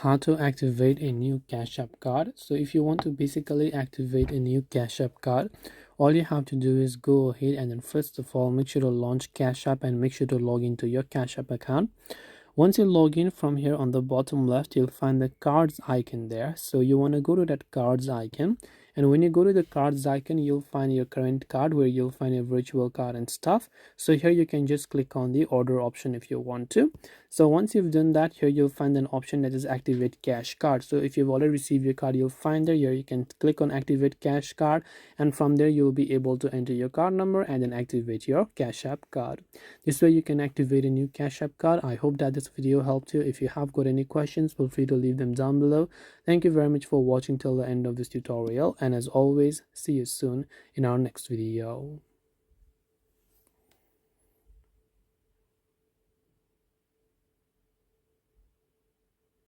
How to activate a new Cash App card. So if you want to basically activate a new Cash App card, all you have to do is go ahead and then first of all make sure to launch Cash App and make sure to log into your Cash App account. Once you log in, from here on the bottom left you'll find the cards icon there. So you want to go to that cards icon, and when you go to the cards icon you'll find your current card where you'll find a virtual card and stuff. So here you can just click on the order option if you want to. So once you've done that, here you'll find an option that is activate cash card. So if you've already received your card, you'll find there. Here you can click on activate cash card, and from there you'll be able to enter your card number and then activate your Cash App card. This way you can activate a new Cash App card. I hope that this video helped you. If you have got any questions, feel free to leave them down below. Thank you very much for watching till the end of this tutorial, and as always, see you soon in our next video.